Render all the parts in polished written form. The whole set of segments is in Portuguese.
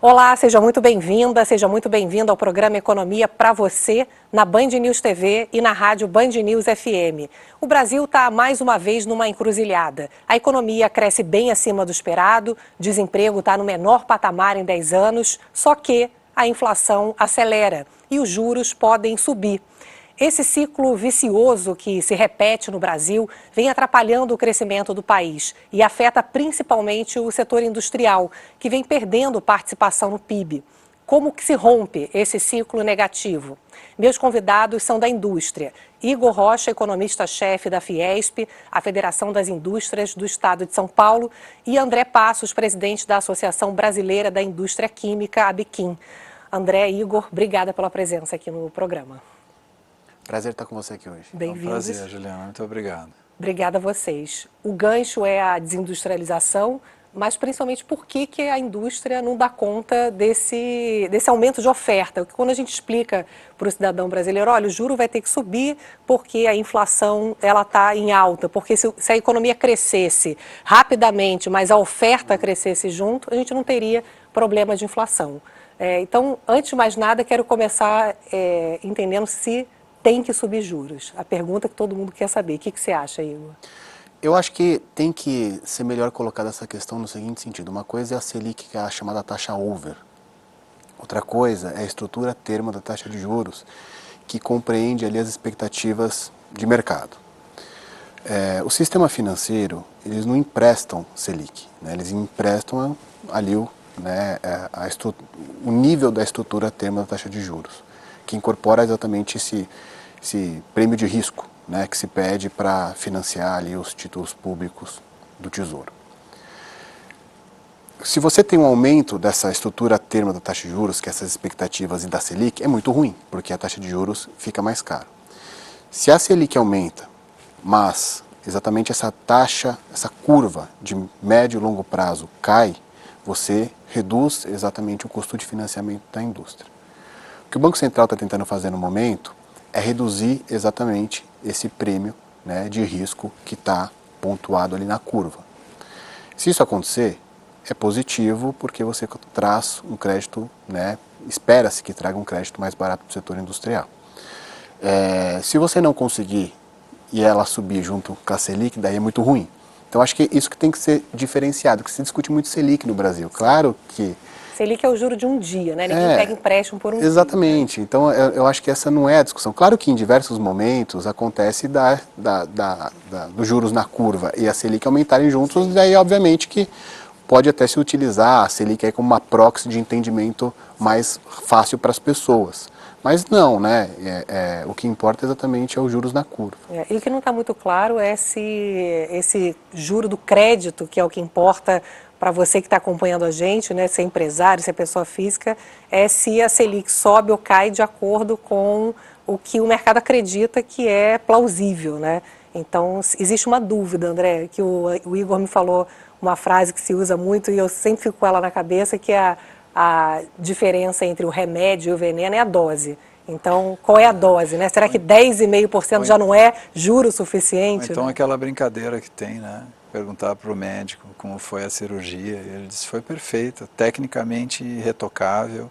Olá, seja muito bem-vinda, seja muito bem-vindo ao programa Economia para você, na Band News TV e na rádio Band News FM. O Brasil está mais uma vez numa encruzilhada. A economia cresce bem acima do esperado, desemprego está no menor patamar em 10 anos, só que a inflação acelera e os juros podem subir. Esse ciclo vicioso que se repete no Brasil vem atrapalhando o crescimento do país e afeta principalmente o setor industrial, que vem perdendo participação no PIB. Como que se rompe esse ciclo negativo? Meus convidados são da indústria. Igor Rocha, economista-chefe da Fiesp, a Federação das Indústrias do Estado de São Paulo, e André Passos, presidente da Associação Brasileira da Indústria Química, ABIQUIM. André, Igor, obrigada pela presença aqui no programa. Prazer estar com você aqui hoje. Bem-vindos. É um prazer, Juliana. Muito obrigado. Obrigada a vocês. O gancho é a desindustrialização, mas principalmente por que a indústria não dá conta desse aumento de oferta? Quando a gente explica para o cidadão brasileiro, olha, o juro vai ter que subir porque a inflação está em alta, porque se a economia crescesse rapidamente, mas a oferta crescesse junto, a gente não teria problema de inflação. Então, antes de mais nada, quero começar entendendo se tem que subir juros. A pergunta que todo mundo quer saber. O que você acha, Igor? Eu acho que tem que ser melhor colocada essa questão no seguinte sentido. Uma coisa é a Selic, que é a chamada taxa over. Outra coisa é a estrutura termo da taxa de juros, que compreende ali as expectativas de mercado. O sistema financeiro, eles não emprestam Selic, né? Eles emprestam ali o nível da estrutura termo da taxa de juros, que incorpora exatamente esse prêmio de risco, né, que se pede para financiar ali os títulos públicos do Tesouro. Se você tem um aumento dessa estrutura termo da taxa de juros, que essas expectativas e da Selic, é muito ruim, porque a taxa de juros fica mais cara. Se a Selic aumenta, mas exatamente essa taxa, essa curva de médio e longo prazo cai, você reduz exatamente o custo de financiamento da indústria. O que o Banco Central está tentando fazer no momento é reduzir exatamente esse prêmio, né, de risco que está pontuado ali na curva. Se isso acontecer, é positivo porque você traz um crédito, né, espera-se que traga um crédito mais barato para o setor industrial. Se você não conseguir e ela subir junto com a Selic, daí é muito ruim. Então acho que isso que tem que ser diferenciado, que se discute muito Selic no Brasil. Claro que Selic é o juro de um dia, né? Ninguém pega empréstimo por um exatamente. dia. Né? Então, eu acho que essa não é a discussão. Claro que em diversos momentos acontece dos juros na curva e a Selic aumentarem juntos, e daí, obviamente, que pode até se utilizar a Selic aí como uma proxy de entendimento mais fácil para as pessoas. Mas não, né? O que importa exatamente é os juros na curva. E o que não está muito claro é se esse juro do crédito, que é o que importa para você que está acompanhando a gente, né, se é empresário, se é pessoa física, é se a Selic sobe ou cai de acordo com o que o mercado acredita que é plausível, né? Então, existe uma dúvida, André, que o Igor me falou uma frase que se usa muito e eu sempre fico com ela na cabeça, que é a diferença entre o remédio e o veneno é a dose. Então, qual é a dose, né? Será que 10,5% já não é juro suficiente? Então, né? aquela brincadeira que tem, né? Perguntar para o médico como foi a cirurgia, ele disse foi perfeita, tecnicamente irretocável,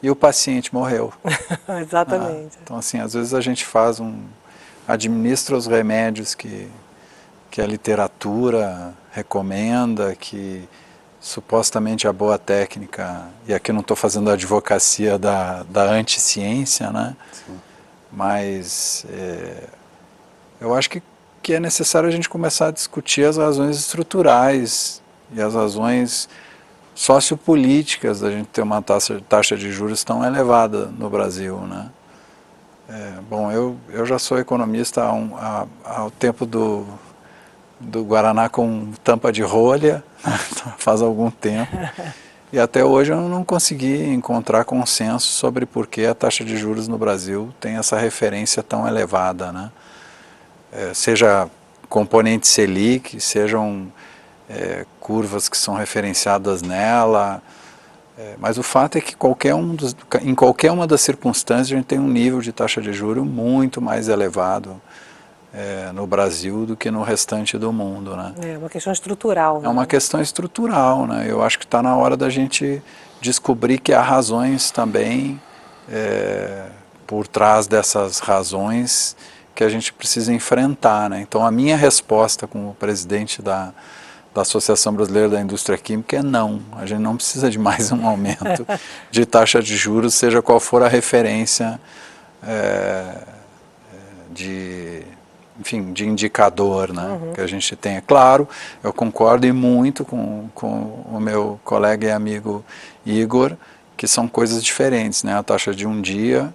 e o paciente morreu. Exatamente. Então, assim, às vezes a gente administra os remédios que a literatura recomenda, que supostamente a boa técnica, e aqui não estou fazendo a advocacia da anticiência, né? Sim. Mas eu acho que é necessário a gente começar a discutir as razões estruturais e as razões sociopolíticas da gente ter uma taxa de juros tão elevada no Brasil, né? Bom, eu já sou economista há o tempo do Guaraná com tampa de rolha, faz algum tempo, e até hoje eu não consegui encontrar consenso sobre por que a taxa de juros no Brasil tem essa referência tão elevada, né? Seja componente Selic, sejam curvas que são referenciadas nela, mas o fato é que em qualquer uma das circunstâncias a gente tem um nível de taxa de juros muito mais elevado no Brasil do que no restante do mundo, né? É uma questão estrutural. É uma questão estrutural, né? Eu acho que está na hora da gente descobri que há razões também por trás dessas razões que a gente precisa enfrentar, né? Então a minha resposta como presidente da Associação Brasileira da Indústria Química é não. A gente não precisa de mais um aumento de taxa de juros, seja qual for a referência enfim, de indicador, né, que a gente tem. É claro, eu concordo e muito com o meu colega e amigo Igor, que são coisas diferentes, né, a taxa de um dia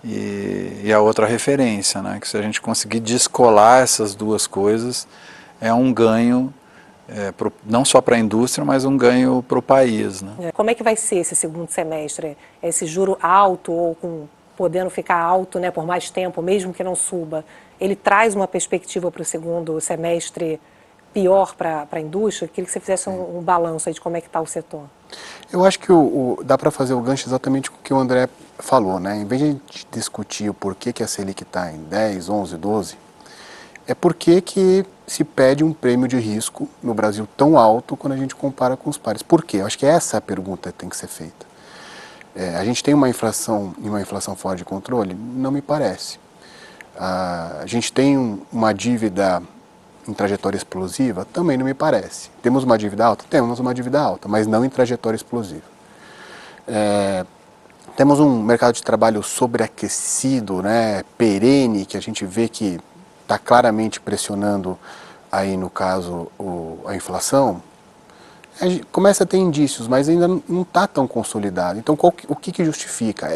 e a outra referência, né, que se a gente conseguir descolar essas duas coisas, é um ganho não só para a indústria, mas um ganho para o país, né. Como é que vai ser esse segundo semestre? Esse juro alto ou podendo ficar alto, né, por mais tempo, mesmo que não suba, ele traz uma perspectiva para o segundo semestre pior para a indústria? Eu queria que você fizesse um balanço aí de como é que está o setor. Eu acho que dá para fazer o gancho exatamente com o que o André falou, né? Em vez de a gente discutir o porquê que a Selic está em 10, 11, 12, é porque que se pede um prêmio de risco no Brasil tão alto quando a gente compara com os pares. Por quê? Eu acho que essa é a pergunta que tem que ser feita. A gente tem uma inflação fora de controle? Não me parece. A gente tem uma dívida em trajetória explosiva? Também não me parece. Temos uma dívida alta? Temos uma dívida alta, mas não em trajetória explosiva. Temos um mercado de trabalho sobreaquecido, né, perene, que a gente vê que está claramente pressionando aí, no caso, a inflação. Começa a ter indícios, mas ainda não está tão consolidado. Então, o que justifica?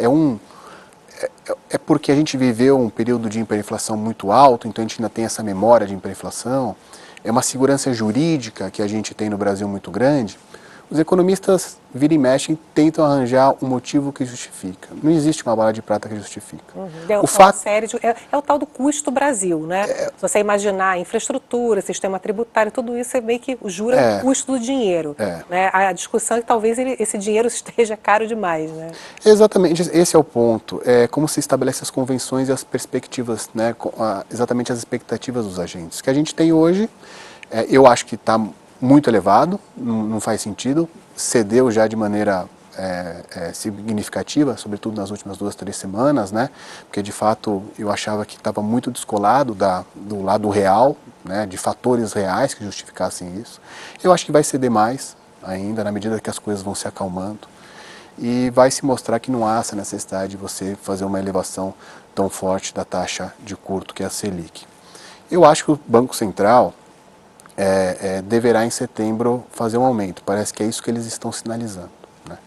É porque a gente viveu um período de hiperinflação muito alto, então a gente ainda tem essa memória de hiperinflação. É uma segurança jurídica que a gente tem no Brasil muito grande. Os economistas viram e mexem, tentam arranjar um motivo que justifica. Não existe uma bala de prata que justifica. É o tal do custo Brasil, né? Se você imaginar infraestrutura, sistema tributário, tudo isso é meio que jura o custo do dinheiro. Né? A discussão é que talvez esse dinheiro esteja caro demais, né? Exatamente, esse é o ponto. É como se estabelece as convenções e as perspectivas, né? Exatamente as expectativas dos agentes. Que a gente tem hoje, eu acho que está muito elevado, não faz sentido, cedeu já de maneira significativa, sobretudo nas últimas 2, 3 semanas, né? Porque de fato eu achava que estava muito descolado do lado real, né? De fatores reais que justificassem isso. Eu acho que vai ceder mais ainda, na medida que as coisas vão se acalmando, e vai se mostrar que não há essa necessidade de você fazer uma elevação tão forte da taxa de curto, que é a Selic. Eu acho que o Banco Central deverá em setembro fazer um aumento. Parece que é isso que eles estão sinalizando, né?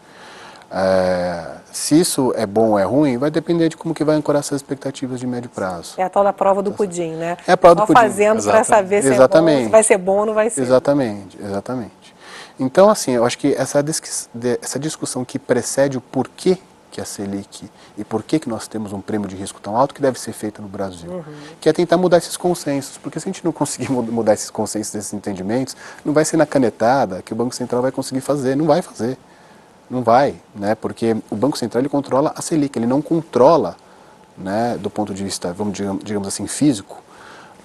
Se isso é bom ou é ruim, vai depender de como que vai ancorar essas expectativas de médio prazo. É a tal da prova do pudim, né? É a prova do pudim. Só fazendo para saber se é bom, se vai ser bom ou não vai ser. Exatamente. Então, assim, eu acho que essa discussão que precede o porquê que a Selic e por que nós temos um prêmio de risco tão alto, que deve ser feita no Brasil, que é tentar mudar esses consensos, porque se a gente não conseguir mudar esses consensos, esses entendimentos, não vai ser na canetada que o Banco Central vai conseguir fazer, não vai fazer, não vai, né, porque o Banco Central ele controla a Selic, ele não controla, né, do ponto de vista, digamos assim, físico,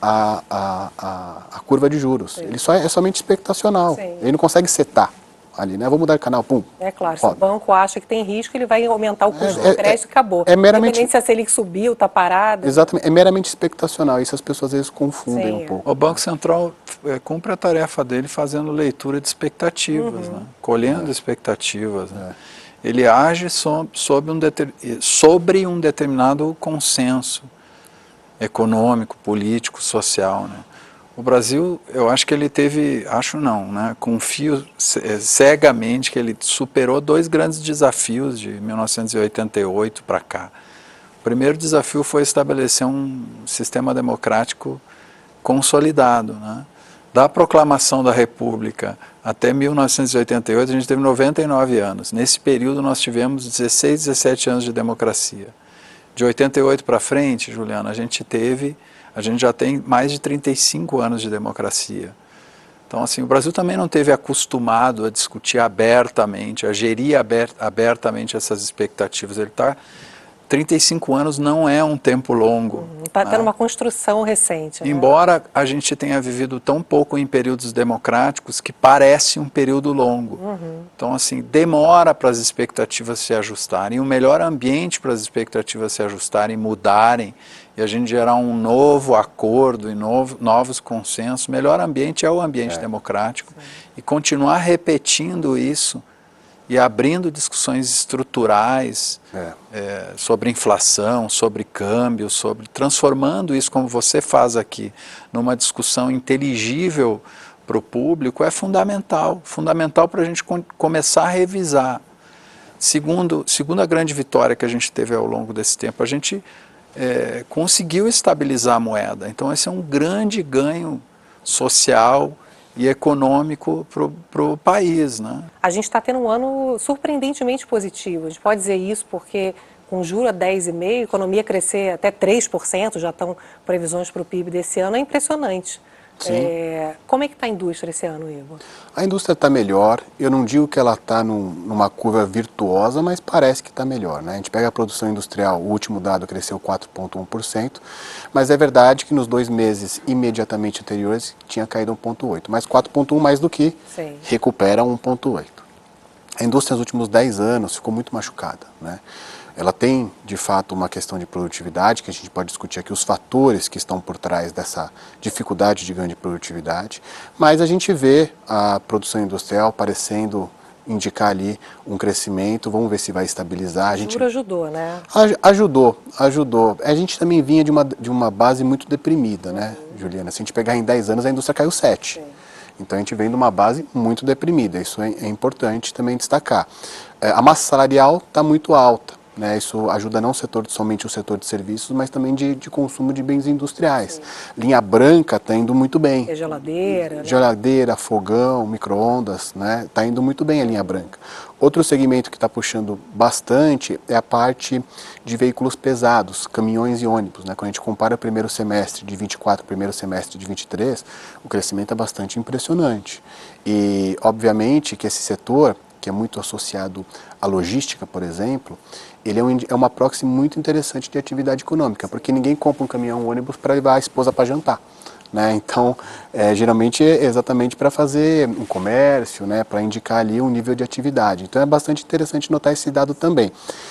a curva de juros. Sim. Ele é somente expectacional, sim. Ele não consegue setar ali, né? Vou mudar de canal, pum. É claro, se o banco acha que tem risco, ele vai aumentar o custo do crédito e acabou. Meramente, se a Selic subiu, está parada. Exatamente, é meramente expectacional, isso as pessoas às vezes confundem um pouco. O Banco Central cumpre a tarefa dele fazendo leitura de expectativas, né? Colhendo expectativas. Né? Ele age sobre um determinado consenso econômico, político, social, né? O Brasil, eu acho que ele confio cegamente que ele superou 2 grandes desafios de 1988 para cá. O primeiro desafio foi estabelecer um sistema democrático consolidado, né? Da proclamação da República até 1988, a gente teve 99 anos. Nesse período nós tivemos 16, 17 anos de democracia. De 88 para frente, Juliana, a gente já tem mais de 35 anos de democracia. Então, assim, o Brasil também não teve acostumado a discutir abertamente, a gerir abertamente essas expectativas. Ele está 35 anos não é um tempo longo. Está tendo uma construção recente. Né? Embora a gente tenha vivido tão pouco em períodos democráticos que parece um período longo. Então, assim, demora para as expectativas se ajustarem. O melhor ambiente para as expectativas se ajustarem, mudarem, e a gente gerar um novo acordo e novos consensos, o melhor ambiente é o ambiente democrático. Sim. E continuar repetindo isso e abrindo discussões estruturais sobre inflação, sobre câmbio, transformando isso, como você faz aqui, numa discussão inteligível para o público, é fundamental para a gente começar a revisar. Segunda grande vitória que a gente teve ao longo desse tempo, a gente conseguiu estabilizar a moeda. Então esse é um grande ganho social e econômico para o país. Né? A gente está tendo um ano surpreendentemente positivo. A gente pode dizer isso porque com juro a 10,5%, a economia crescer até 3%, já estão previsões para o PIB desse ano, é impressionante. Como é que está a indústria esse ano, Igor? A indústria está melhor. Eu não digo que ela está numa curva virtuosa, mas parece que está melhor. Né? A gente pega a produção industrial, o último dado cresceu 4,1%, mas é verdade que nos 2 meses imediatamente anteriores tinha caído 1,8%, mas 4,1% mais do que recupera 1,8%. A indústria nos últimos 10 anos ficou muito machucada. Né? Ela tem, de fato, uma questão de produtividade, que a gente pode discutir aqui os fatores que estão por trás dessa dificuldade de ganho de produtividade, mas a gente vê a produção industrial parecendo indicar ali um crescimento, vamos ver se vai estabilizar. A juro ajudou, né? Ajudou. A gente também vinha de uma base muito deprimida, né, Juliana? Se a gente pegar em 10 anos, a indústria caiu 7%. Então a gente vem de uma base muito deprimida, isso é importante também destacar. A massa salarial está muito alta. Né, isso ajuda não somente o setor de serviços, mas também de consumo de bens industriais. Sim. Linha branca está indo muito bem. É geladeira. Geladeira, fogão, micro-ondas, né, está indo muito bem a linha branca. Outro segmento que está puxando bastante é a parte de veículos pesados, caminhões e ônibus. Né? Quando a gente compara o primeiro semestre de 24 o primeiro semestre de 23, o crescimento é bastante impressionante. E, obviamente, que esse setor, que é muito associado à logística, por exemplo, ele é uma proxy muito interessante de atividade econômica, porque ninguém compra um caminhão, um ônibus para levar a esposa para jantar. Né? Então, geralmente é exatamente para fazer um comércio, né? Para indicar ali um nível de atividade. Então é bastante interessante notar esse dado também.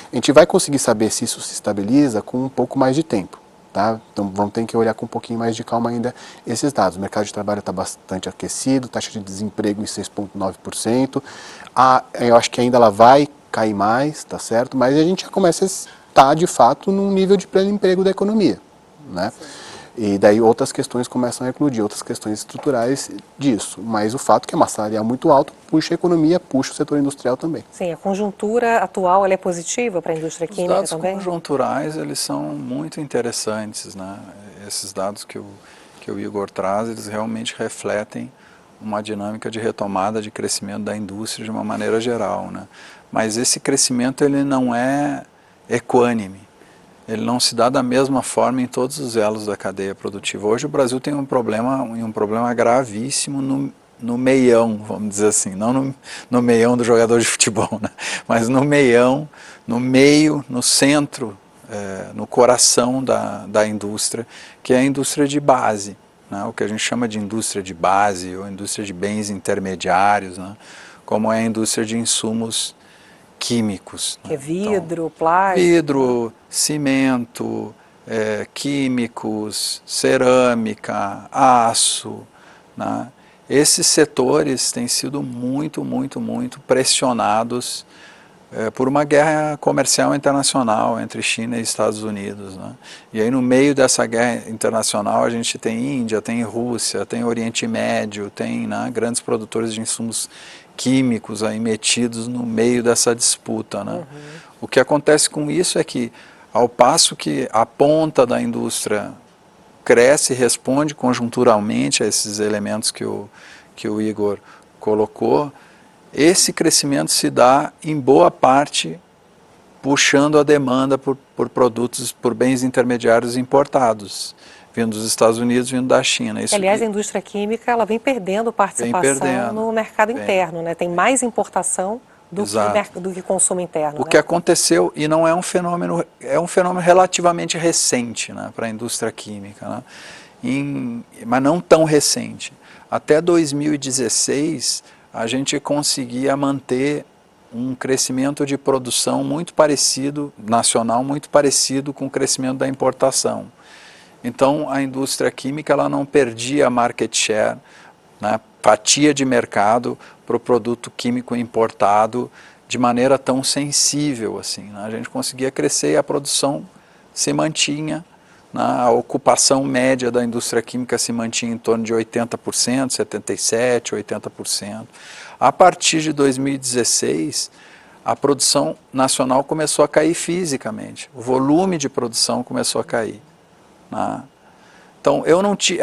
A gente vai conseguir saber se isso se estabiliza com um pouco mais de tempo. Tá? Então vamos ter que olhar com um pouquinho mais de calma ainda esses dados. O mercado de trabalho está bastante aquecido, taxa de desemprego em 6,9%. Eu acho que ainda ela vai cair mais, tá certo? Mas a gente já começa a estar, de fato, num nível de pleno emprego da economia. Né? E daí outras questões começam a eclodir, outras questões estruturais disso. Mas o fato é que a massa salarial muito alta puxa a economia, puxa o setor industrial também. Sim, a conjuntura atual ela é positiva para a indústria química também? Os dados conjunturais eles são muito interessantes. Né? Esses dados que o Igor traz, eles realmente refletem uma dinâmica de retomada de crescimento da indústria de uma maneira geral. Né? Mas esse crescimento ele não é equânime. Ele não se dá da mesma forma em todos os elos da cadeia produtiva. Hoje o Brasil tem um problema gravíssimo no meião, vamos dizer assim, não no meião do jogador de futebol, né? Mas no meião, no meio, no centro, no coração da indústria, que é a indústria de base, né? O que a gente chama de indústria de base ou indústria de bens intermediários, né? Como é a indústria de insumos químicos. Que é vidro, então, plástico. Vidro, cimento, químicos, cerâmica, aço. Né? Esses setores têm sido muito pressionados por uma guerra comercial internacional entre China e Estados Unidos. Né? E aí no meio dessa guerra internacional a gente tem Índia, tem Rússia, tem Oriente Médio, tem grandes produtores de insumos químicos aí metidos no meio dessa disputa. Né? O que acontece com isso é que, ao passo que a ponta da indústria cresce e responde conjunturalmente a esses elementos que o Igor colocou, esse crescimento se dá, em boa parte, puxando a demanda por produtos, por bens intermediários importados, vindo dos Estados Unidos, vindo da China. Isso aliás, a indústria química ela vem perdendo participação no mercado interno, né? Tem mais importação do que consumo interno. O que aconteceu, e não é um fenômeno relativamente recente, né, para a indústria química, né, mas não tão recente. Até 2016, a gente conseguia manter um crescimento de produção muito parecido, nacional, muito parecido com o crescimento da importação. Então, a indústria química ela não perdia market share, né, fatia de mercado para o produto químico importado de maneira tão sensível assim, né? A gente conseguia crescer e a produção se mantinha, né? A ocupação média da indústria química se mantinha em torno de 80%, 77%, 80%. A partir de 2016, a produção nacional começou a cair fisicamente, o volume de produção começou a cair, né? Então,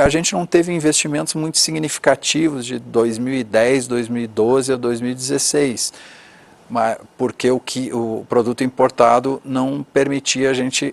a gente não teve investimentos muito significativos de 2010, 2012 a 2016, porque o produto importado não permitia a gente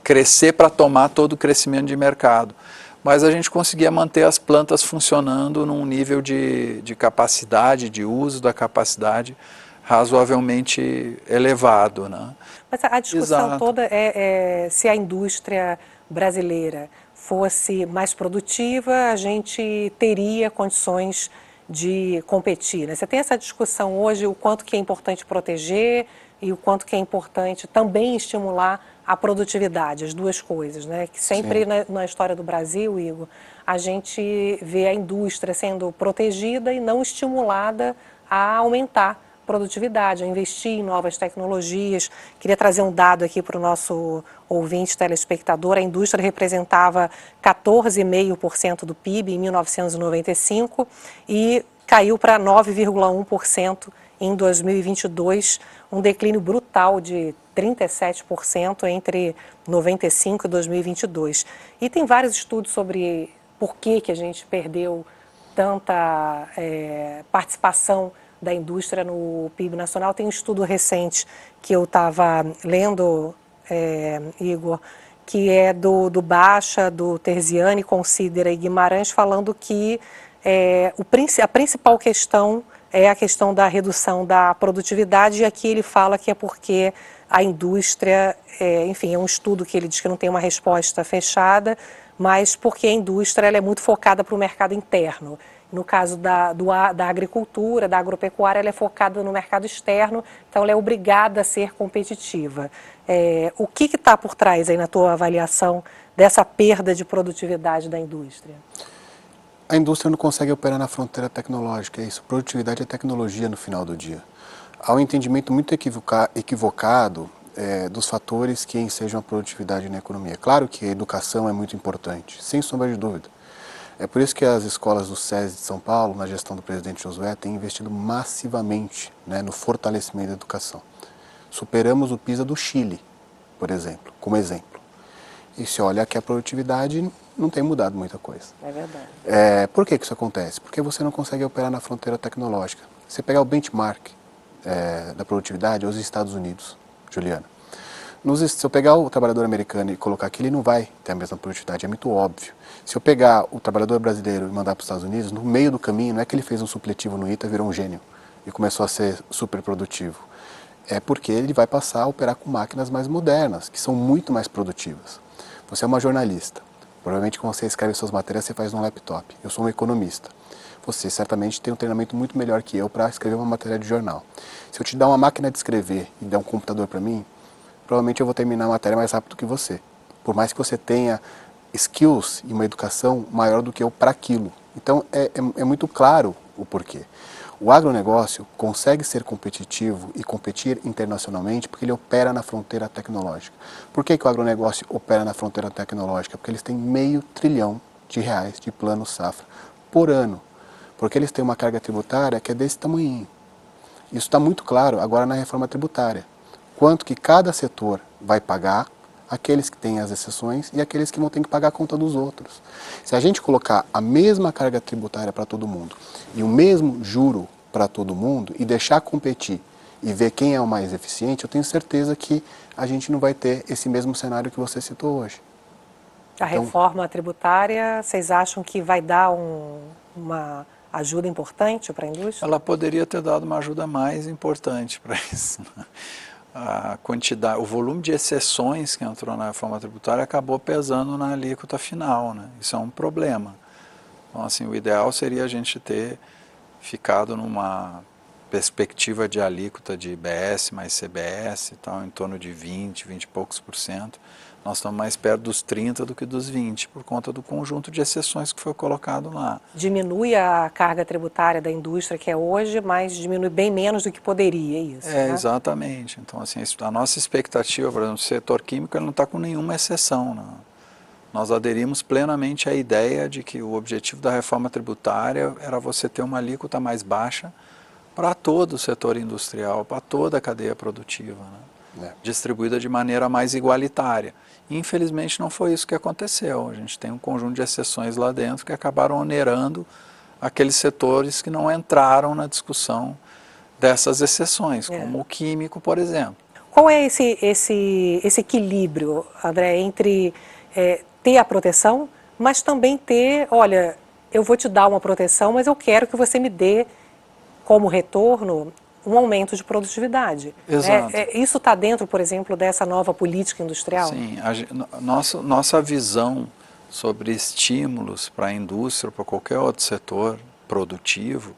crescer para tomar todo o crescimento de mercado. Mas a gente conseguia manter as plantas funcionando num nível de capacidade, de uso da capacidade razoavelmente elevado, né? Mas a discussão Exato. toda é se a indústria brasileira fosse mais produtiva, a gente teria condições de competir, né? Você tem essa discussão hoje, o quanto que é importante proteger e o quanto que é importante também estimular a produtividade, as duas coisas, né? Que sempre na história do Brasil, Igor, a gente vê a indústria sendo protegida e não estimulada a aumentar produtividade, a investir em novas tecnologias. Queria trazer um dado aqui para o nosso ouvinte, telespectador. A indústria representava 14,5% do PIB em 1995 e caiu para 9,1% em 2022, um declínio brutal de 37% entre 95 e 2022. E tem vários estudos sobre por que a gente perdeu tanta participação da indústria no PIB nacional. Tem um estudo recente que eu estava lendo, Igor, que é do Baixa, do Terziani, Considera e Guimarães, falando que a principal questão é a questão da redução da produtividade, e aqui ele fala que é porque a indústria, enfim, é um estudo que ele diz que não tem uma resposta fechada, mas porque a indústria ela é muito focada para o mercado interno. No caso da agricultura, da agropecuária, ela é focada no mercado externo, então ela é obrigada a ser competitiva. O que está por trás, aí, na tua avaliação, dessa perda de produtividade da indústria? A indústria não consegue operar na fronteira tecnológica, é isso. Produtividade é tecnologia no final do dia. Há um entendimento muito equivocado dos fatores que ensejam a produtividade na economia. Claro que a educação é muito importante, sem sombra de dúvida. É por isso que as escolas do SESI de São Paulo, na gestão do presidente Josué, têm investido massivamente, né, no fortalecimento da educação. Superamos o PISA do Chile, por exemplo, como exemplo. E se olha que a produtividade não tem mudado muita coisa. É verdade. Por que isso acontece? Porque você não consegue operar na fronteira tecnológica. Você pegar o benchmark da produtividade, os Estados Unidos, Juliana. Se eu pegar o trabalhador americano e colocar aqui, ele não vai ter a mesma produtividade, é muito óbvio. Se eu pegar o trabalhador brasileiro e mandar para os Estados Unidos, no meio do caminho, não é que ele fez um supletivo no ITA e virou um gênio e começou a ser super produtivo. É porque ele vai passar a operar com máquinas mais modernas, que são muito mais produtivas. Você é uma jornalista. Provavelmente quando você escreve suas matérias, você faz no laptop. Eu sou um economista. Você certamente tem um treinamento muito melhor que eu para escrever uma matéria de jornal. Se eu te dar uma máquina de escrever e der um computador para mim, provavelmente eu vou terminar a matéria mais rápido que você. Por mais que você tenha skills e uma educação maior do que eu para aquilo. Então é muito claro o porquê. O agronegócio consegue ser competitivo e competir internacionalmente porque ele opera na fronteira tecnológica. Por que o agronegócio opera na fronteira tecnológica? Porque eles têm R$500 bilhão de plano safra por ano. Porque eles têm uma carga tributária que é desse tamanho. Isso está muito claro agora na reforma tributária. Quanto que cada setor vai pagar, aqueles que têm as exceções e aqueles que vão ter que pagar a conta dos outros. Se a gente colocar a mesma carga tributária para todo mundo e o mesmo juro para todo mundo e deixar competir e ver quem é o mais eficiente, eu tenho certeza que a gente não vai ter esse mesmo cenário que você citou hoje. A reforma tributária, vocês acham que vai dar uma ajuda importante para a indústria? Ela poderia ter dado uma ajuda mais importante para isso. A quantidade, o volume de exceções que entrou na reforma tributária acabou pesando na alíquota final, né? Isso é um problema. Então, assim, o ideal seria a gente ter ficado numa perspectiva de alíquota de IBS mais CBS, e tal, em torno de 20 e poucos %. Nós estamos mais perto dos 30 do que dos 20, por conta do conjunto de exceções que foi colocado lá. Diminui a carga tributária da indústria que é hoje, mas diminui bem menos do que poderia, é isso? É, né? exatamente. Então, assim, a nossa expectativa, por exemplo, o setor químico ele não está com nenhuma exceção. Não. Nós aderimos plenamente à ideia de que o objetivo da reforma tributária era você ter uma alíquota mais baixa para todo o setor industrial, para toda a cadeia produtiva, né? Distribuída de maneira mais igualitária. Infelizmente não foi isso que aconteceu. A gente tem um conjunto de exceções lá dentro que acabaram onerando aqueles setores que não entraram na discussão dessas exceções, como o químico, por exemplo. Qual é esse equilíbrio, André, entre ter a proteção, mas também ter, olha, eu vou te dar uma proteção, mas eu quero que você me dê como retorno um aumento de produtividade. Exato. Isso está dentro, por exemplo, dessa nova política industrial? Sim, nossa visão sobre estímulos para a indústria, para qualquer outro setor produtivo,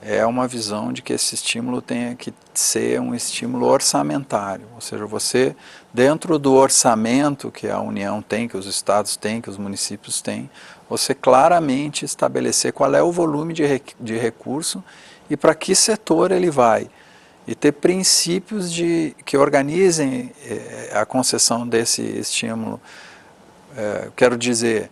é uma visão de que esse estímulo tenha que ser um estímulo orçamentário, ou seja, você, dentro do orçamento que a União tem, que os estados têm, que os municípios têm, você claramente estabelecer qual é o volume de recurso e para que setor ele vai, e ter princípios que organizem a concessão desse estímulo. Quero dizer,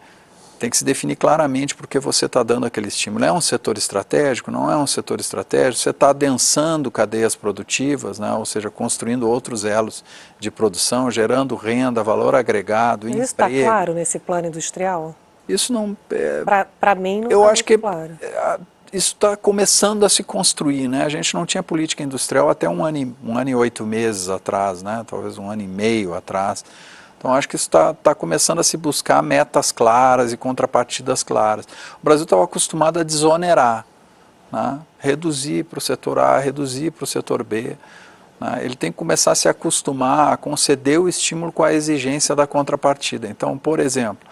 tem que se definir claramente porque você está dando aquele estímulo. É um setor estratégico? Não é um setor estratégico? Você está adensando cadeias produtivas, né? Ou seja, construindo outros elos de produção, gerando renda, valor agregado, Mas emprego. isso está claro nesse plano industrial? Isso não... Para mim não eu está acho que claro. Isso está começando a se construir, né? A gente não tinha política industrial até um ano e 8 meses atrás, né? Talvez um ano e meio atrás. Então, acho que isso está começando a se buscar metas claras e contrapartidas claras. O Brasil estava acostumado a desonerar, né? Reduzir para o setor A, reduzir para o setor B. Né? Ele tem que começar a se acostumar a conceder o estímulo com a exigência da contrapartida. Então, por exemplo,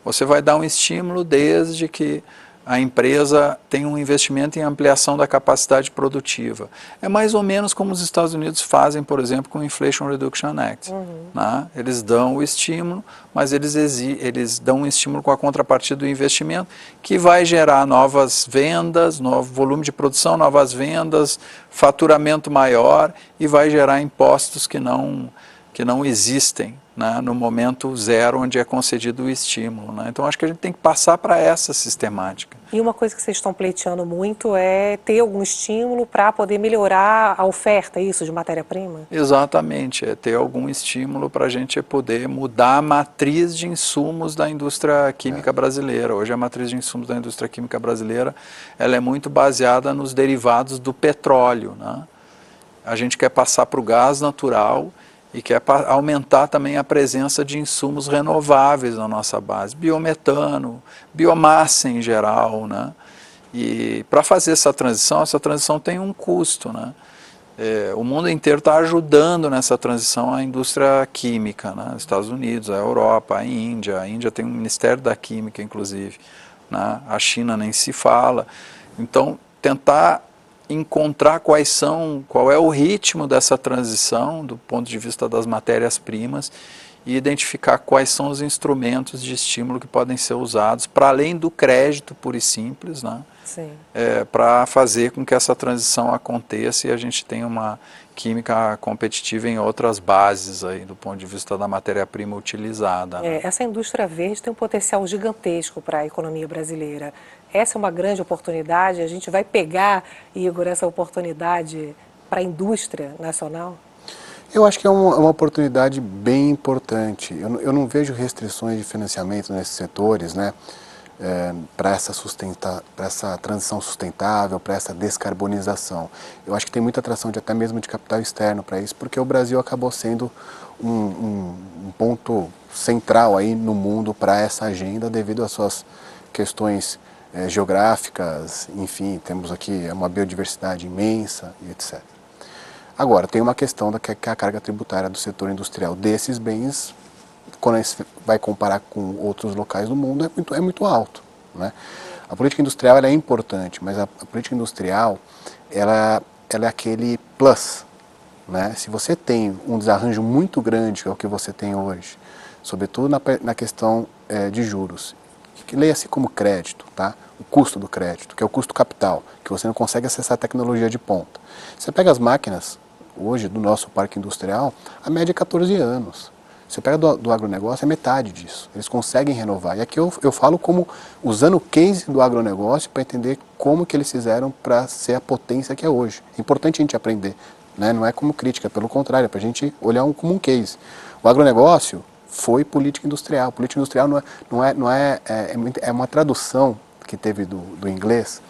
você vai dar um estímulo desde que a empresa tem um investimento em ampliação da capacidade produtiva. É mais ou menos como os Estados Unidos fazem, por exemplo, com o Inflation Reduction Act. Né? Eles dão o estímulo, mas eles dão um estímulo com a contrapartida do investimento, que vai gerar novas vendas, novo volume de produção, novas vendas, faturamento maior, e vai gerar impostos que não existem, né, no momento zero onde é concedido o estímulo. Né? Então, acho que a gente tem que passar para essa sistemática. E uma coisa que vocês estão pleiteando muito é ter algum estímulo para poder melhorar a oferta, isso, de matéria-prima? Exatamente, é ter algum estímulo para a gente poder mudar a matriz de insumos da indústria química brasileira. Hoje a matriz de insumos da indústria química brasileira ela é muito baseada nos derivados do petróleo. Né? A gente quer passar para o gás natural e quer aumentar também a presença de insumos renováveis na nossa base, biometano, biomassa em geral, né? E para fazer essa transição tem um custo, né? O mundo inteiro está ajudando nessa transição a indústria química, né? Os Estados Unidos, a Europa, a Índia tem um Ministério da Química, inclusive, né? A China nem se fala. Então, tentar encontrar qual é o ritmo dessa transição do ponto de vista das matérias-primas e identificar quais são os instrumentos de estímulo que podem ser usados para além do crédito puro e simples, né? Para fazer com que essa transição aconteça e a gente tenha uma química competitiva em outras bases aí, do ponto de vista da matéria-prima utilizada. Né? Essa indústria verde tem um potencial gigantesco para a economia brasileira. Essa é uma grande oportunidade, a gente vai pegar, Igor, essa oportunidade para a indústria nacional? Eu acho que é uma oportunidade bem importante. Eu não vejo restrições de financiamento nesses setores, né, para essa transição sustentável, para essa descarbonização. Eu acho que tem muita atração até mesmo de capital externo para isso, porque o Brasil acabou sendo um ponto central aí no mundo para essa agenda devido às suas questões geográficas, enfim, temos aqui uma biodiversidade imensa e etc. Agora, tem uma questão que é a carga tributária do setor industrial desses bens, quando a gente vai comparar com outros locais do mundo, é muito alto, né? A política industrial ela é importante, mas a política industrial ela é aquele plus, né? Se você tem um desarranjo muito grande, que é o que você tem hoje, sobretudo na questão de juros, que leia-se como crédito, tá? O custo do crédito, que é o custo capital, que você não consegue acessar a tecnologia de ponta. Você pega as máquinas, hoje, do nosso parque industrial, a média é 14 anos. Você pega do agronegócio, é metade disso. Eles conseguem renovar. E aqui eu falo como usando o case do agronegócio para entender como que eles fizeram para ser a potência que é hoje. É importante a gente aprender, né? Não é como crítica, pelo contrário, é para a gente olhar como um case. O agronegócio foi política industrial. Política industrial é uma tradução que teve do inglês,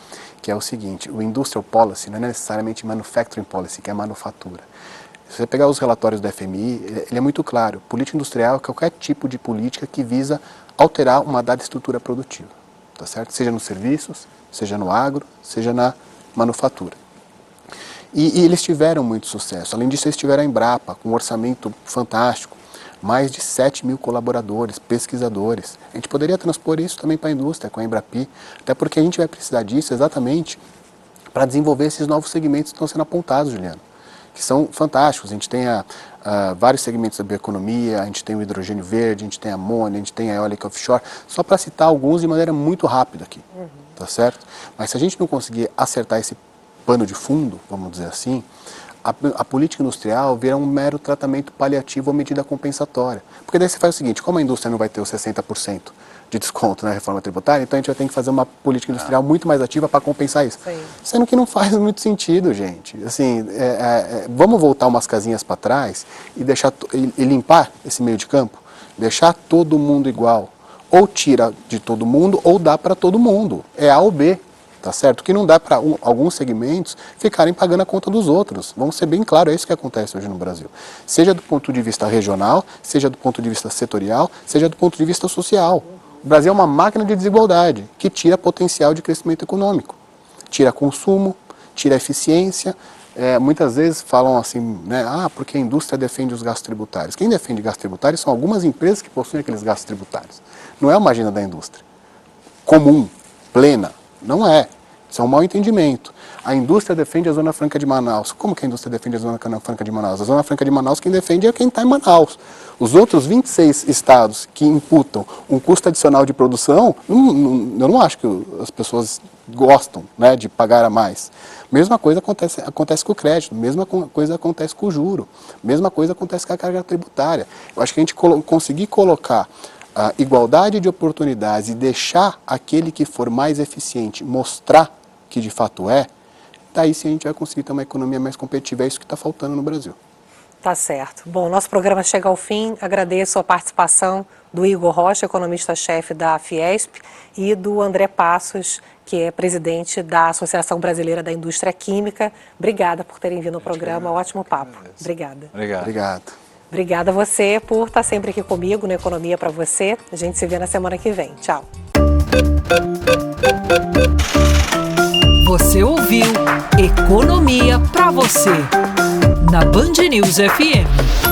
que é o seguinte: o industrial policy não é necessariamente manufacturing policy, que é manufatura. Se você pegar os relatórios da FMI, ele é muito claro. Política industrial é qualquer tipo de política que visa alterar uma dada estrutura produtiva, tá certo? Seja nos serviços, seja no agro, seja na manufatura. E eles tiveram muito sucesso. Além disso, eles tiveram a Embrapa, com um orçamento fantástico, mais de 7 mil colaboradores, pesquisadores. A gente poderia transpor isso também para a indústria, com a Embrapi, até porque a gente vai precisar disso exatamente para desenvolver esses novos segmentos que estão sendo apontados, Juliano, que são fantásticos. A gente tem vários segmentos da bioeconomia, a gente tem o hidrogênio verde, a gente tem a amônia, a gente tem a eólica offshore, só para citar alguns de maneira muito rápida aqui, tá certo? Mas se a gente não conseguir acertar esse pano de fundo, vamos dizer assim, a política industrial vira um mero tratamento paliativo ou medida compensatória. Porque daí você faz o seguinte: como a indústria não vai ter os 60% de desconto na reforma tributária, então a gente vai ter que fazer uma política industrial muito mais ativa para compensar isso. Sim. Sendo que não faz muito sentido, gente. Assim, vamos voltar umas casinhas para trás e limpar esse meio de campo, deixar todo mundo igual. Ou tira de todo mundo ou dá para todo mundo. É A ou B. Tá certo? Que não dá para alguns segmentos ficarem pagando a conta dos outros. Vamos ser bem claros, é isso que acontece hoje no Brasil. Seja do ponto de vista regional, seja do ponto de vista setorial, seja do ponto de vista social. O Brasil é uma máquina de desigualdade que tira potencial de crescimento econômico. Tira consumo, tira eficiência. Muitas vezes falam assim, né? Porque a indústria defende os gastos tributários. Quem defende gastos tributários são algumas empresas que possuem aqueles gastos tributários. Não é uma agenda da indústria comum, plena. Não é. Isso é um mau entendimento. A indústria defende a Zona Franca de Manaus. Como que a indústria defende a Zona Franca de Manaus? A Zona Franca de Manaus quem defende é quem está em Manaus. Os outros 26 estados que imputam um custo adicional de produção, eu não acho que as pessoas gostam, né, de pagar a mais. Mesma coisa acontece com o crédito, mesma coisa acontece com o juro, mesma coisa acontece com a carga tributária. Eu acho que a gente conseguir colocar a igualdade de oportunidades e deixar aquele que for mais eficiente mostrar que de fato daí sim a gente vai conseguir ter uma economia mais competitiva. É isso que está faltando no Brasil. Tá certo. Bom, nosso programa chega ao fim. Agradeço a participação do Igor Rocha, economista-chefe da Fiesp, e do André Passos, que é presidente da Associação Brasileira da Indústria Química. Obrigada por terem vindo ao programa. Ótimo papo. Obrigada. Obrigado. Obrigada a você por estar sempre aqui comigo no Economia para Você. A gente se vê na semana que vem. Tchau. Você ouviu Economia para Você, na Band News FM.